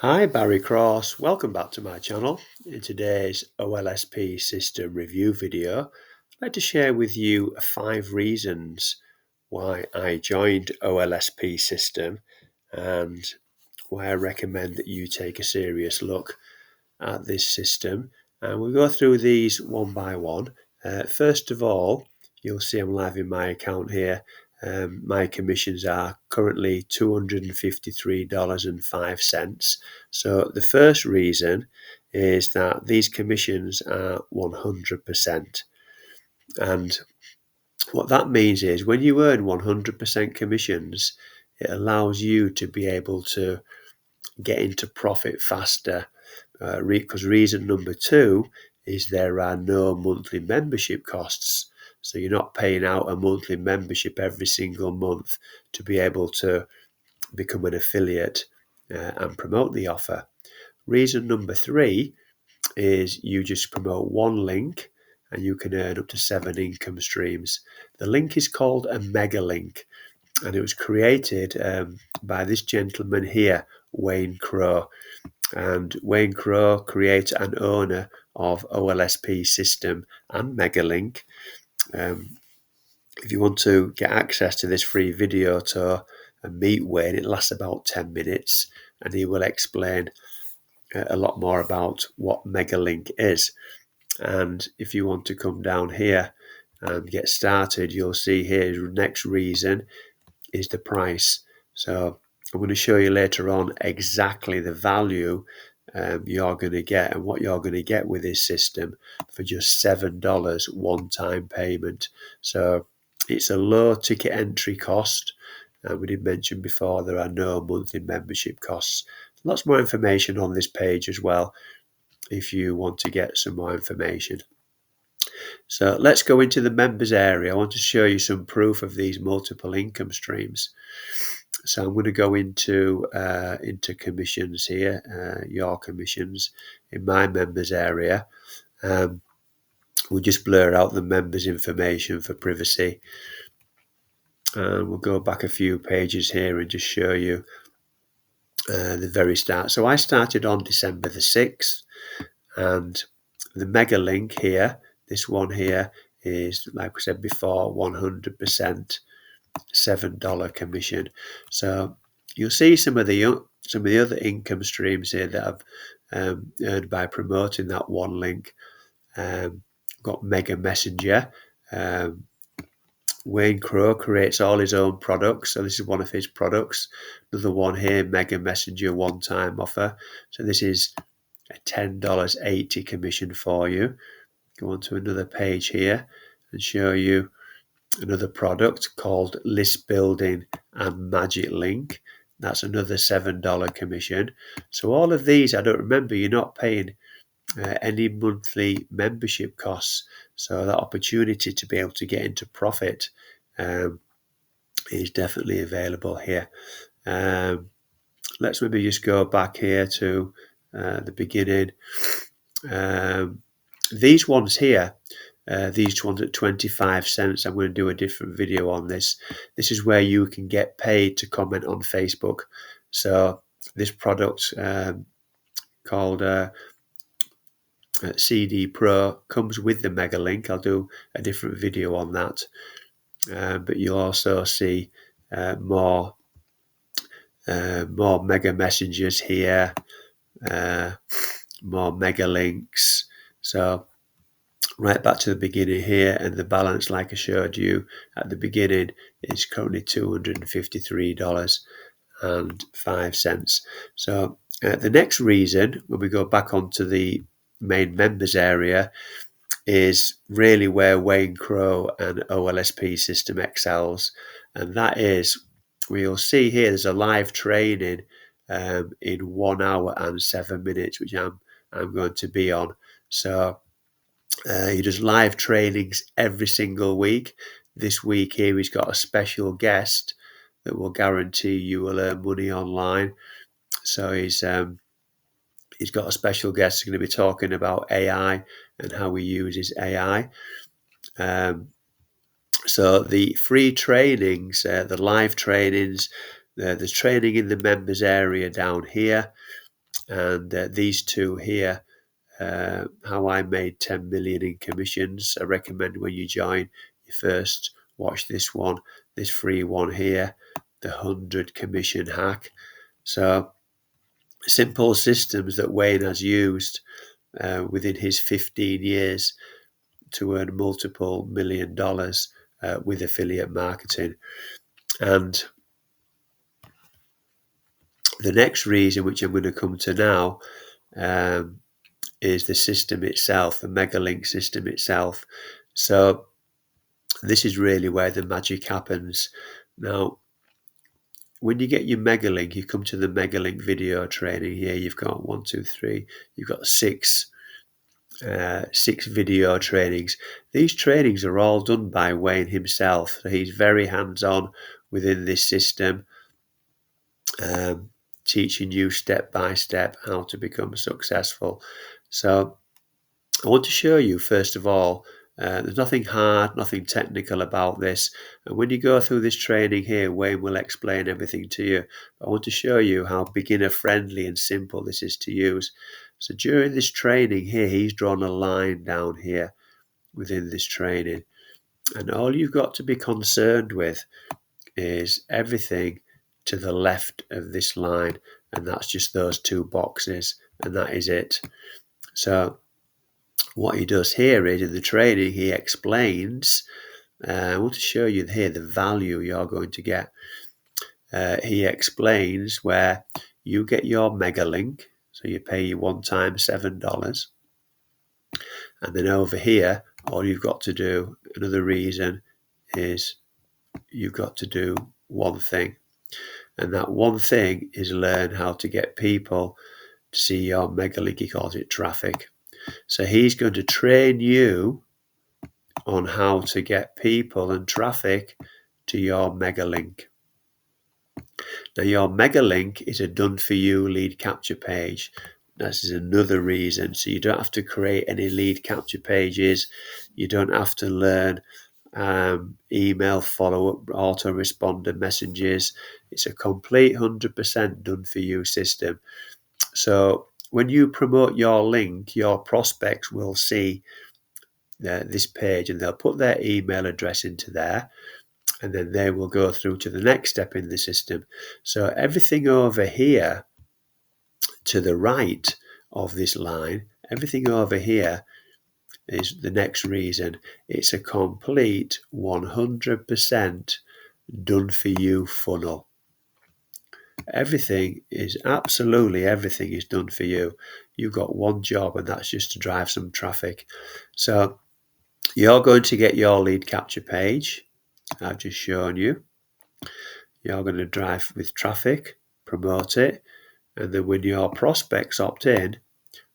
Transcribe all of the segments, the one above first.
Hi, Barry Cross. Welcome back to my channel. In today's OLSP System review video, I'd like to share with you 5 reasons why I joined OLSP System and why I recommend that you take a serious look at this system. And we'll go through these one by one. First of all, you'll see I'm live in my account here. My commissions are currently $253.05. So the first reason is that these commissions are 100%. And what that means is when you earn 100% commissions, it allows you to be able to get into profit faster. Because reason number 2 is there are no monthly membership costs. So you're not paying out a monthly membership every single month to be able to become an affiliate and promote the offer. Reason number 3 is you just promote one link and you can earn up to 7 income streams. The link is called a mega link, and it was created by this gentleman here, Wayne Crowe. And Wayne Crowe, creator and owner of OLSP System and Megalink. If you want to get access to this free video tour and meet Wayne, it lasts about 10 minutes and he will explain a lot more about what Megalink is. And if you want to come down here and get started, you'll see here the next reason is the price. So I'm going to show you later on exactly the value you're going to get and what you're going to get with this system for just $7 one-time payment. So it's a low ticket entry cost. We did mention before there are no monthly membership costs. Lots more information on this page as well if you want to get some more information. So let's go into the members area. I want to show you some proof of these multiple income streams. So I'm going to go into commissions here, your commissions in my members area. We'll just blur out the members information for privacy. And we'll go back a few pages here and just show you the very start. So I started on December the 6th, and the mega link here, this one here, is, like we said before, 100% $7 commission. So you'll see some of the other income streams here that I've earned by promoting that one link. Got Mega Messenger. Wayne Crowe creates all his own products, so this is one of his products. Another one here, Mega Messenger one-time offer. So this is a $10.80 commission for you. Go on to another page here and show you another product called List Building and Magic Link. That's another $7 commission. So all of these, I don't remember, you're not paying any monthly membership costs. So that opportunity to be able to get into profit is definitely available here. Let's maybe just go back here to the beginning. These ones here, these ones at 25 cents, I'm going to do a different video on this. This is where you can get paid to comment on Facebook. So this product called CD Pro comes with the Mega Link. I'll do a different video on that. But you'll also see more Mega Messengers here, more Mega Links. So right back to the beginning here, and the balance, like I showed you at the beginning, is currently $253.05. So the next reason, when we go back onto the main members area, is really where Wayne Crowe and OLSP System excels, and that is, we'll see here there's a live training in 1 hour and 7 minutes, which I'm going to be on. So he does live trainings every single week. This week here he's got a special guest that will guarantee you will earn money online. So he's got a special guest who's going to be talking about AI and how he uses AI. So the free trainings, the live trainings, there's training in the members area down here. And these two here, how I made 10 million in commissions. I recommend when you join, you first watch this one, this free one here, the 100 commission hack. So simple systems that Wayne has used within his 15 years to earn multiple $1 million with affiliate marketing. And the next reason, which I'm going to come to now, is the system itself, the MegaLink system itself. So this is really where the magic happens. Now, when you get your MegaLink, you come to the MegaLink video training here. You've got 1, 2, 3. You've got six video trainings. These trainings are all done by Wayne himself. So he's very hands-on within this system, teaching you step by step how to become successful. So I want to show you, first of all, there's nothing hard, nothing technical about this. And when you go through this training here, Wayne will explain everything to you. But I want to show you how beginner friendly and simple this is to use. So during this training here, he's drawn a line down here within this training. And all you've got to be concerned with is everything to the left of this line. And that's just those two boxes. And that is it. So what he does here is, in the training, he explains, I want to show you here the value you're going to get. He explains where you get your MegaLink, so you pay your one time $7. And then over here, all you've got to do, another reason, is you've got to do one thing. And that one thing is learn how to get people to see your MegaLink. He calls it traffic. So he's going to train you on how to get people and traffic to your MegaLink. Now, your MegaLink is a done-for-you lead capture page. This is another reason. So you don't have to create any lead capture pages. You don't have to learn email follow-up, autoresponder messages. It's a complete 100% done-for-you system. So when you promote your link, your prospects will see this page, and they'll put their email address into there, and then they will go through to the next step in the system. So everything over here to the right of this line, everything over here is the next reason. It's a complete 100% done for you funnel. Everything is done for you. You've got one job, and that's just to drive some traffic. So you're going to get your lead capture page. I've just shown you. You're going to drive with traffic, promote it, and then when your prospects opt in,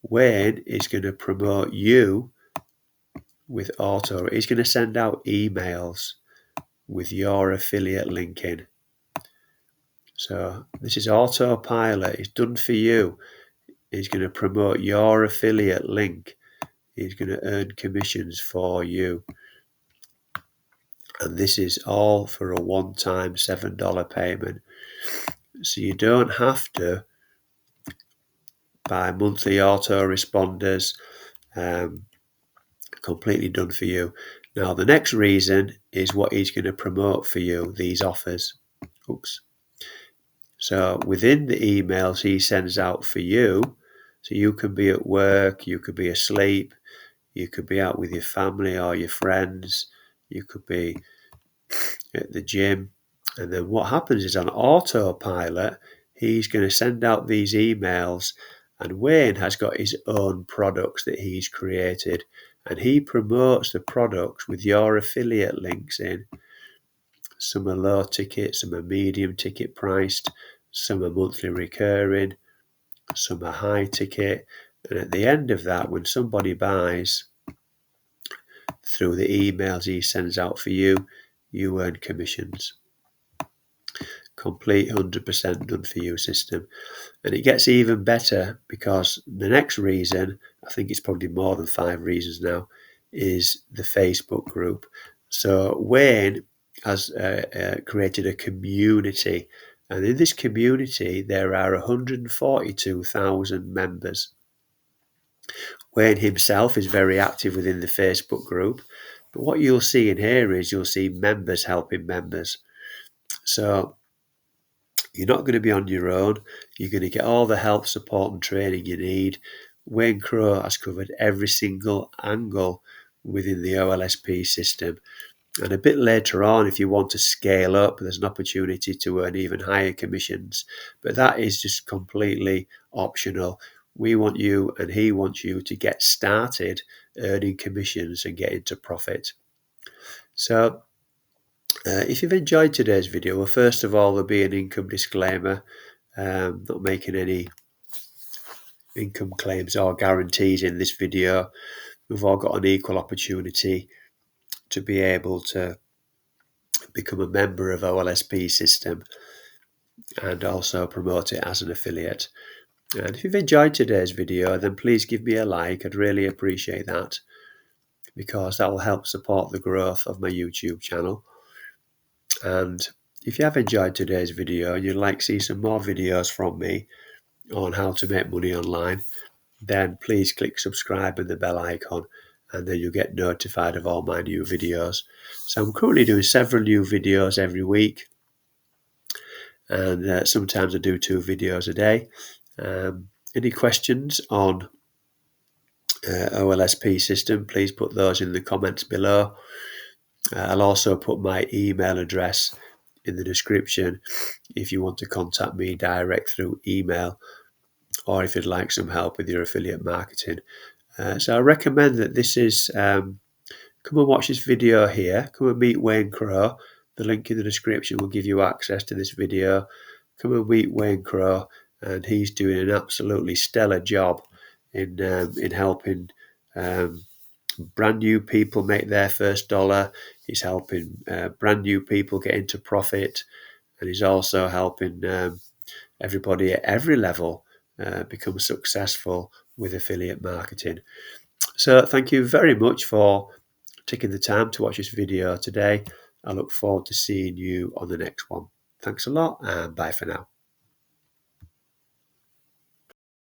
Wayne is going to promote you with auto. He's going to send out emails with your affiliate link in. So this is autopilot. It's done for you. He's going to promote your affiliate link. He's going to earn commissions for you. And this is all for a one-time $7 payment. So you don't have to buy monthly autoresponders. Completely done for you. Now, the next reason is what he's going to promote for you, these offers. So within the emails he sends out for you, so you can be at work, you could be asleep, you could be out with your family or your friends, you could be at the gym. And then what happens is, on autopilot, he's going to send out these emails, and Wayne has got his own products that he's created, and he promotes the products with your affiliate links in. Some are low ticket, some are medium ticket priced, some are monthly recurring, some are high ticket. And at the end of that, when somebody buys through the emails he sends out for you, you earn commissions. Complete 100% done for you system. And it gets even better, because the next reason, I think it's probably more than 5 reasons now, is the Facebook group. So Wayne has created a community And in this community, there are 142,000 members. Wayne himself is very active within the Facebook group. But what you'll see in here is you'll see members helping members. So you're not going to be on your own. You're going to get all the help, support and training you need. Wayne Crowe has covered every single angle within the OLSP system. And a bit later on, if you want to scale up, there's an opportunity to earn even higher commissions. But that is just completely optional. We want you and he wants you to get started earning commissions and get into profit. So if you've enjoyed today's video, well, first of all, there'll be an income disclaimer. Not making any income claims or guarantees in this video. We've all got an equal opportunity to be able to become a member of OLSP System and also promote it as an affiliate. And if you've enjoyed today's video, then please give me a like. I'd really appreciate that, because that will help support the growth of my YouTube channel. And if you have enjoyed today's video and you'd like to see some more videos from me on how to make money online, then please click subscribe and the bell icon, and then you'll get notified of all my new videos. So I'm currently doing several new videos every week, and sometimes I do 2 videos a day. Any questions on OLSP system, please put those in the comments below. I'll also put my email address in the description if you want to contact me direct through email, or if you'd like some help with your affiliate marketing. So I recommend that this is, come and watch this video here. Come and meet Wayne Crowe. The link in the description will give you access to this video. Come and meet Wayne Crowe, and he's doing an absolutely stellar job in helping brand new people make their first dollar. He's helping brand new people get into profit, and he's also helping everybody at every level become successful with affiliate marketing. So thank you very much for taking the time to watch this video today. I look forward to seeing you on the next one. Thanks a lot, and bye for now.